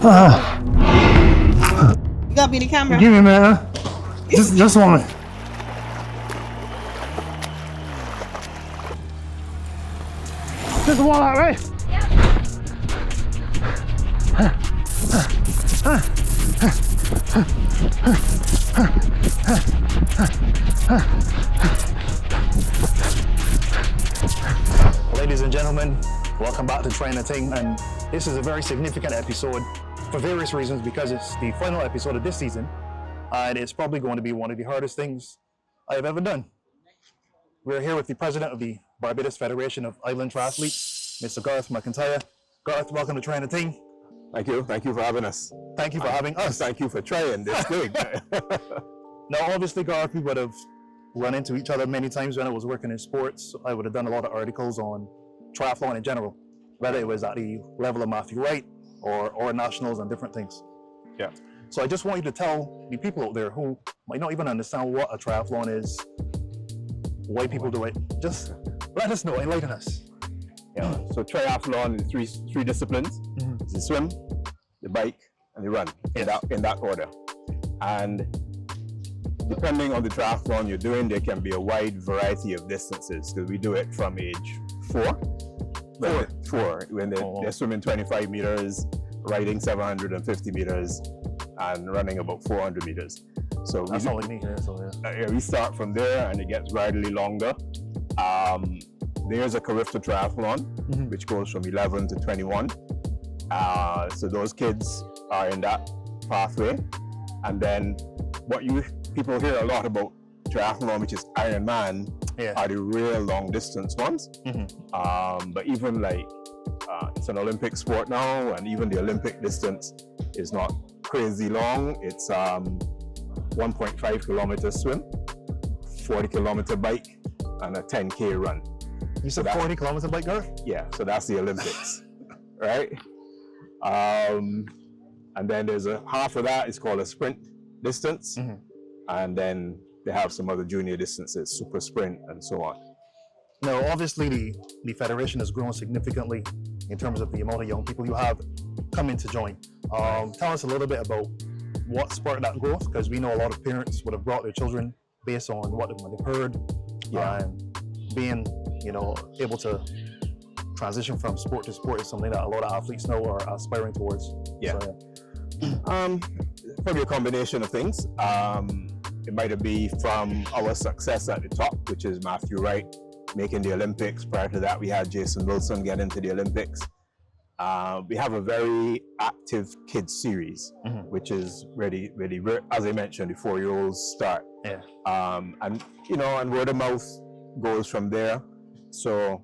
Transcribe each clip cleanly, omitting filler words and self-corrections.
You got me the camera. Give me, man. Just one. Just the wall out, right? Ladies and gentlemen, welcome back to Ting, and this is a very significant episode for various reasons, because it's the final episode of this season, and it's probably going to be one of the hardest things I have ever done. We're here with the president of the Barbados Federation of Island Triathletes, Mr. Garth McIntyre. Garth, welcome to Ting. Thank you for having us. Thank you for having us. Thank you for trying this thing. Now, obviously, Garth, we would have run into each other many times when I was working in sports. I would have done a lot of articles on triathlon in general, whether it was at the level of Matthew Wright or nationals and different things. Yeah. So I just want you to tell the people out there who might not even understand what a triathlon is, why people do it. Just let us know, enlighten us. Yeah. So triathlon is three disciplines. Mm-hmm. It's the swim, the bike, and the run, in that order. And depending on the triathlon you're doing, there can be a wide variety of distances, because we do it from age 4. When they're swimming 25 meters, riding 750 meters, and running about 400 meters. So that's not like me here, so yeah. We start from there, and it gets gradually longer. There's a Carifta triathlon, which goes from 11 to 21. So those kids are in that pathway. And then what people hear a lot about triathlon, which is Ironman, are the real long distance ones. But even it's an Olympic sport now, and even the Olympic distance is not crazy long. It's 1.5 kilometer swim, 40 kilometer bike, and a 10K run. You said 40 kilometer bike, Garth? Yeah, so that's the Olympics, right? And then there's half of that is called a sprint distance, and then they have some other junior distances, super sprint and so on. Now, obviously, the federation has grown significantly in terms of the amount of young people you have coming to join. Tell us a little bit about what sparked that growth, because we know a lot of parents would have brought their children based on what they've heard, and being able to transition from sport to sport is something that a lot of athletes now are aspiring towards. Probably a combination of things. It might be from our success at the top, which is Matthew Wright making the Olympics. Prior to that, we had Jason Wilson get into the Olympics. We have a very active kids series, which is really, as I mentioned, the 4-year-olds start. And word of mouth goes from there. So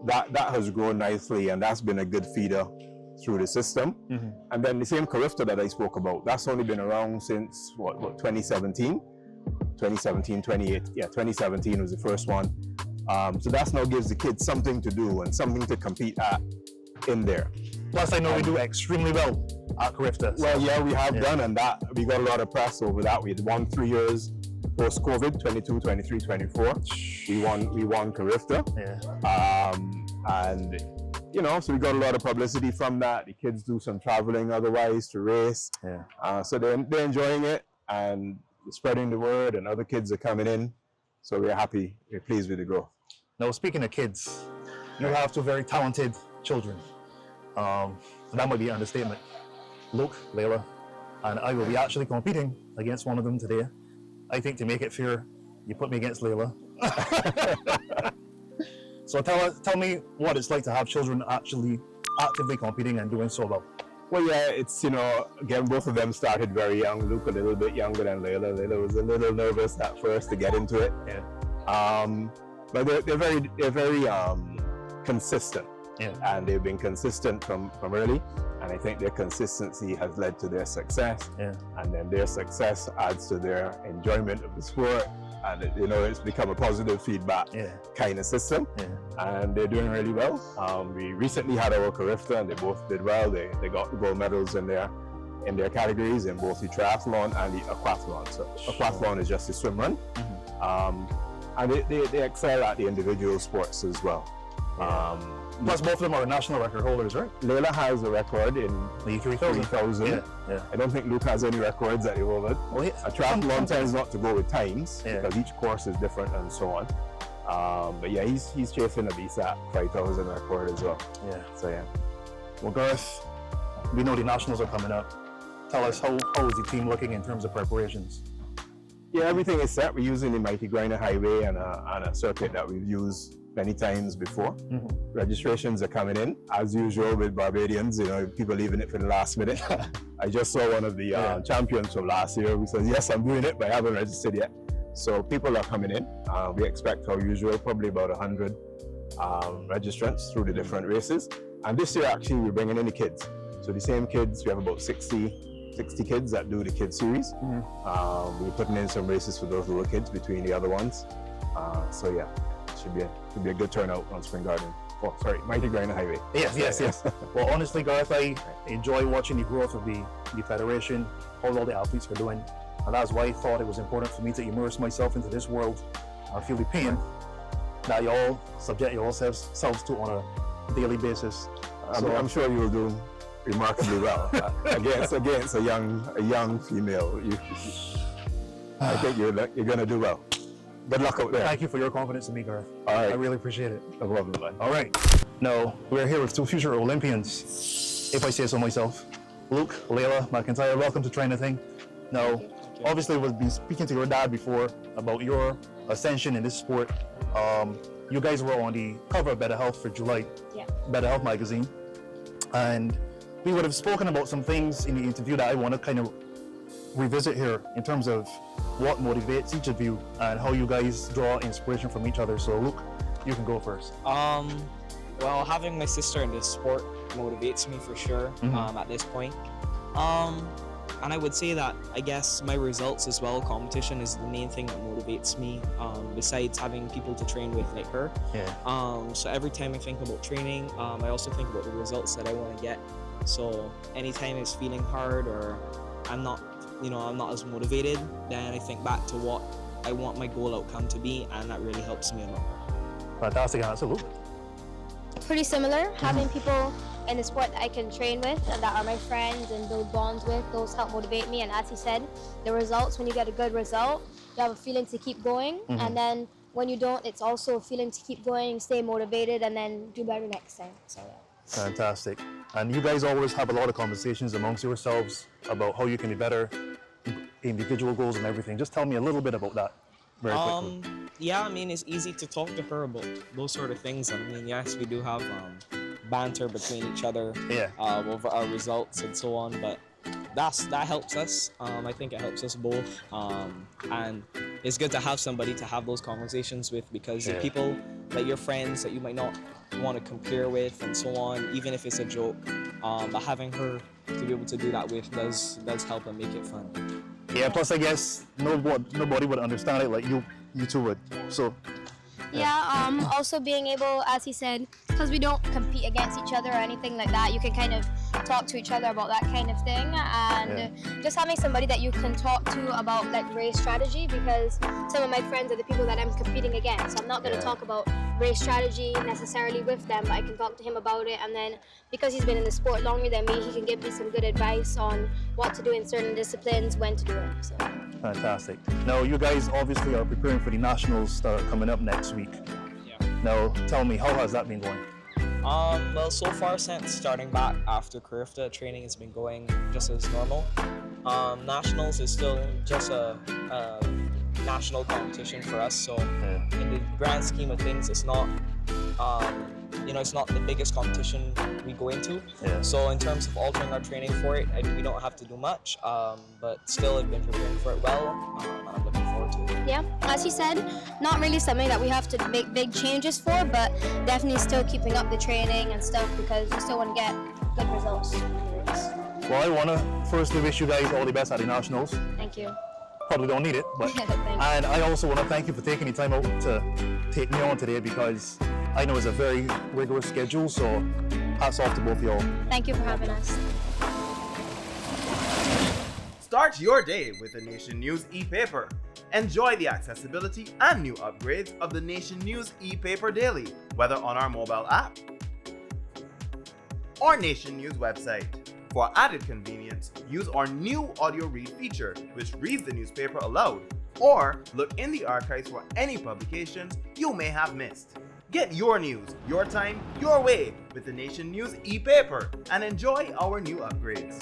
that has grown nicely, and that's been a good feeder through the system. And then the same Carifta that I spoke about, that's only been around since 2017, 2018. Yeah, 2017 was the first one. So that now gives the kids something to do and something to compete at in there. Plus, I know we do extremely well at Carifta. Well, yeah, we have done, and that we got a lot of press over that. We had won 3 years post-COVID, 22, 23, 24. We won Carifta. And so we got a lot of publicity from that. The kids do some traveling otherwise to race. So they're enjoying it and spreading the word, and other kids are coming in. So we're happy, we're pleased with the growth. Now, speaking of kids, you have 2 very talented children. So that might be an understatement. Luke, Layla, and I will be actually competing against one of them today. I think to make it fair, you put me against Layla. So tell me what it's like to have children actually actively competing and doing so well. Well, yeah, it's, again, both of them started very young. Luke a little bit younger than Layla. Layla was a little nervous at first to get into it. But they're very consistent. And they've been consistent from early. And I think their consistency has led to their success. And then their success adds to their enjoyment of the sport. And it's become a positive feedback kind of system. And they're doing really well. We recently had our Carifta, and they both did well. They got gold medals in their categories in both the triathlon and the aquathlon. So aquathlon is just a swim run. And they excel at the individual sports as well. Plus, both of them are national record holders, right? Layla has a record in The 3,000. 3,000. Yeah. I don't think Luke has any records at the moment. Well, A triathlon tends not to go with times Yeah. because each course is different and so on. But yeah, he's chasing a BSAT 5,000 record as well. Yeah. So yeah. Well, Garth, we know the nationals are coming up. Tell us how is the team looking in terms of preparations? Yeah, everything is set. We're using the Mighty Grinder Highway and a circuit that we've used many times before. Registrations are coming in, as usual with Barbadians, people leaving it for the last minute. I just saw one of the champions from last year who says, yes, I'm doing it, but I haven't registered yet. So people are coming in. We expect, our usual, probably about 100 registrants through the different races. And this year, actually, we're bringing in the kids. So the same kids, we have about 60 kids that do the kids series. We're putting in some races for those little kids between the other ones. So yeah, should be a good turnout on Spring Garden. Oh, sorry, Mighty Grinder Highway. Yes. Well, honestly, Garth, I enjoy watching the growth of the federation, how all the athletes are doing. And that's why I thought it was important for me to immerse myself into this world. I feel the pain that you all subject yourselves to on a daily basis. I'm sure you will do remarkably well against a young female. I think you're going to do well. Good luck out there. Thank you for your confidence in me, Garth. All right. I really appreciate it. No problem, man. All right. Now, we're here with two future Olympians, if I say so myself. Luke, Layla, McIntyre, welcome to Trying the Thing. Now, obviously, we've been speaking to your dad before about your ascension in this sport. You guys were on the cover of Better Health for July, Better Health magazine. And we would have spoken about some things in the interview that I want to kind of revisit here in terms of what motivates each of you and how you guys draw inspiration from each other. So Luke, you can go first. Well, having my sister in this sport motivates me for sure at this point. And I would say that I guess my results as well, competition is the main thing that motivates me, besides having people to train with like her. So every time I think about training, I also think about the results that I want to get. So anytime it's feeling hard or I'm not as motivated, then I think back to what I want my goal outcome to be, and that really helps me a lot. Fantastic answer, Luke. Pretty similar, having people in the sport that I can train with and that are my friends and build bonds with, those help motivate me. And as he said, the results, when you get a good result, you have a feeling to keep going. And then when you don't, it's also a feeling to keep going, stay motivated, and then do better next time. So Fantastic. And you guys always have a lot of conversations amongst yourselves about how you can be better, individual goals and everything. Just tell me a little bit about that very quickly. Yeah, I mean, it's easy to talk to her about those sort of things. I mean, yes, we do have banter between each other over our results and so on, but that helps us. I think it helps us both, and it's good to have somebody to have those conversations with, because the people, like your friends that you might not want to compare with and so on, even if it's a joke, but having her to be able to do that with does help and make it fun. Yeah, plus I guess nobody would understand it like you two would. So yeah, also being able, as he said, because we don't compete against each other or anything like that, you can kind of talk to each other about that kind of thing, and just having somebody that you can talk to about like race strategy, because some of my friends are the people that I'm competing against. I'm not going to talk about race strategy necessarily with them, but I can talk to him about it, and then because he's been in the sport longer than me, he can give me some good advice on what to do in certain disciplines, when to do it. So. Fantastic. Now, you guys obviously are preparing for the nationals that are coming up next week. Now, tell me, how has that been going? Well, so far since starting back after Carifta, training has been going just as normal. Nationals is still just a national competition for us, so in the grand scheme of things, it's not it's not the biggest competition we go into. So in terms of altering our training for it, we don't have to do much, but still I've been preparing for it well, and I'm looking forward to it. Yeah, as he said, not really something that we have to make big changes for, but definitely still keeping up the training and stuff, because we still want to get good results. Well, I want to firstly wish you guys all the best at the nationals. Thank you. Probably don't need it, but and I also want to thank you for taking the time out to take me on today, because I know it's a very rigorous schedule, so hats off to both of y'all. Thank you for having us. Start your day with the Nation News e-paper. Enjoy the accessibility and new upgrades of the Nation News e-paper daily, whether on our mobile app, or Nation News website. For added convenience, use our new audio read feature, which reads the newspaper aloud, or look in the archives for any publications you may have missed. Get your news, your time, your way with the Nation News e-paper and enjoy our new upgrades.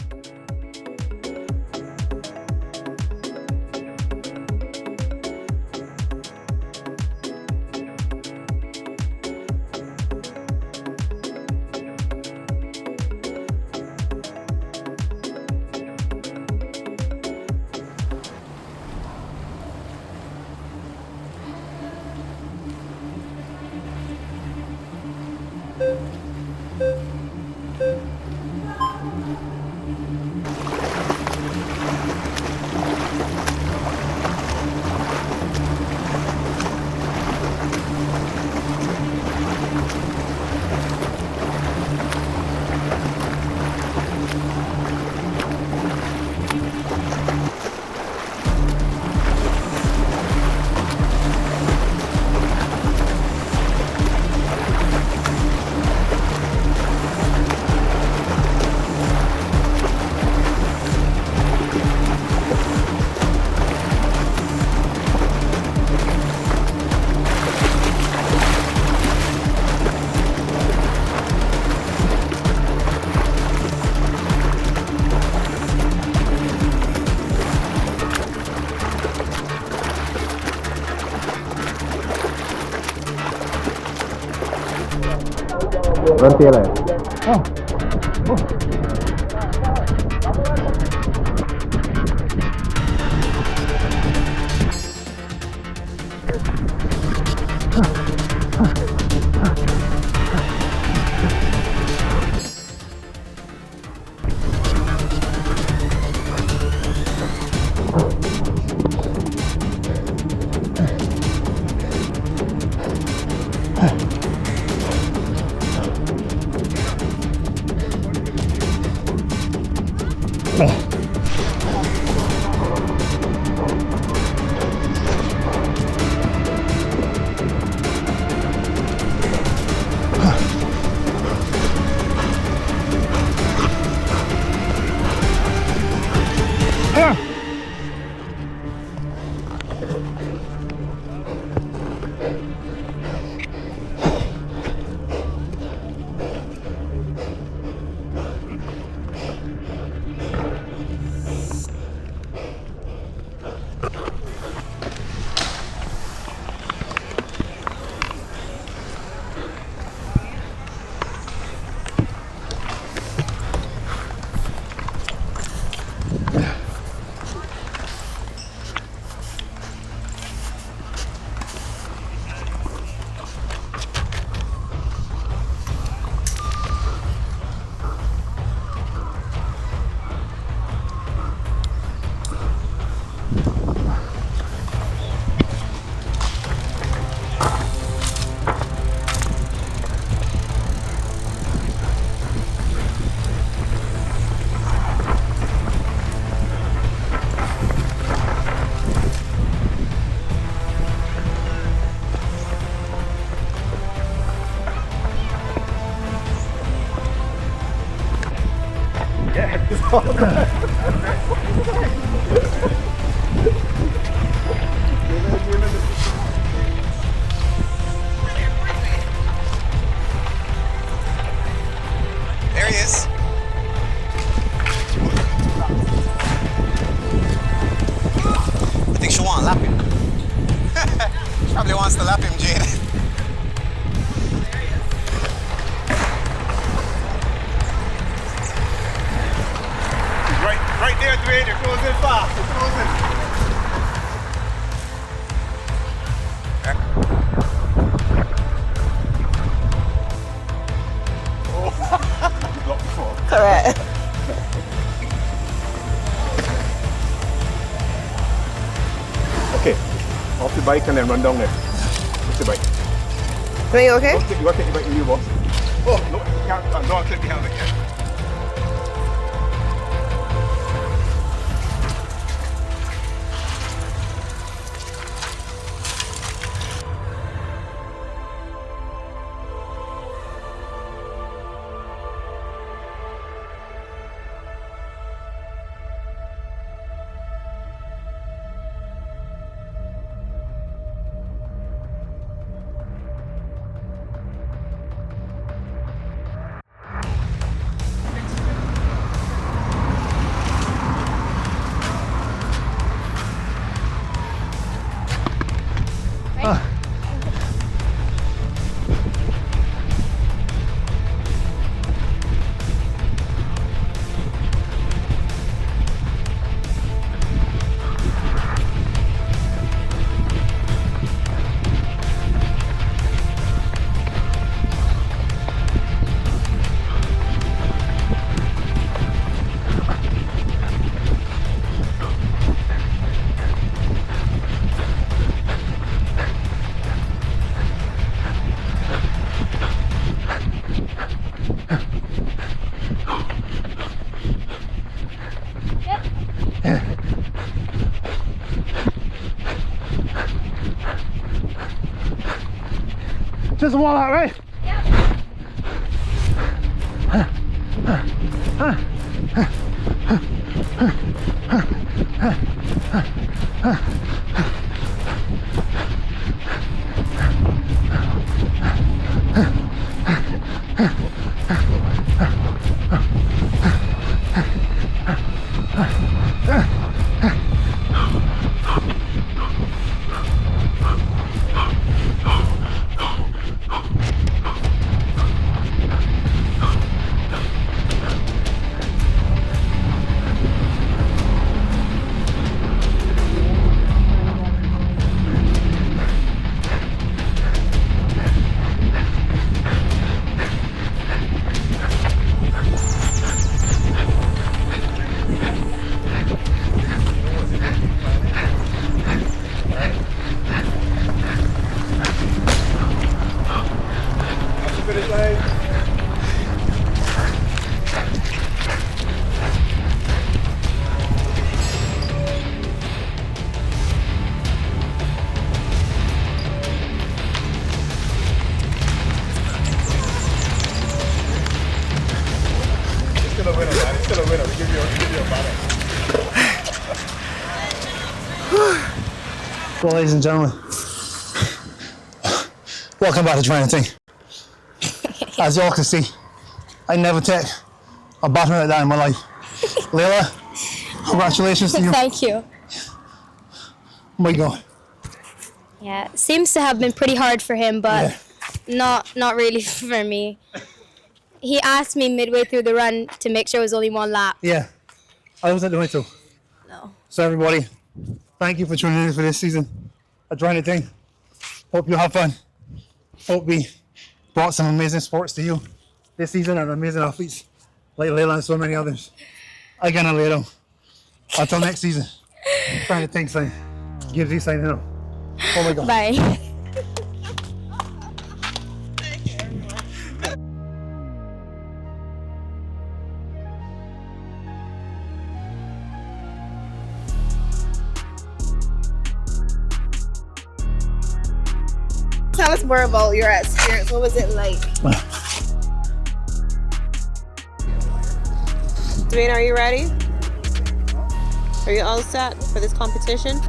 Berhenti lah. There he is. I think she wants to lap him. She probably wants to lap him, Jade. Right there, Dwayne, you're closing fast, you're closing. Correct. Okay, off the bike and then run down there. Off the bike. Are you okay? You want to take the bike with you, boss? Oh, no, you can't, don't clip the helmet yet. Just wall out, right? Well, ladies and gentlemen, welcome back to Ting. As you all can see, I never take a baton like that in my life. Layla, congratulations to you. Thank you. Oh my God. Yeah, seems to have been pretty hard for him, but not really for me. He asked me midway through the run to make sure it was only one lap. Yeah, I wasn't doing it too. No. So everybody, thank you for tuning in for this season of Ting. Hope you have fun. Hope we brought some amazing sports to you this season and amazing athletes like Layla and so many others. Again, Layla. Until next season. Ting sign. Gibbs signing off. Oh my God. Bye. Tell us more about your experience. What was it like? Dwayne, are you ready? Are you all set for this competition?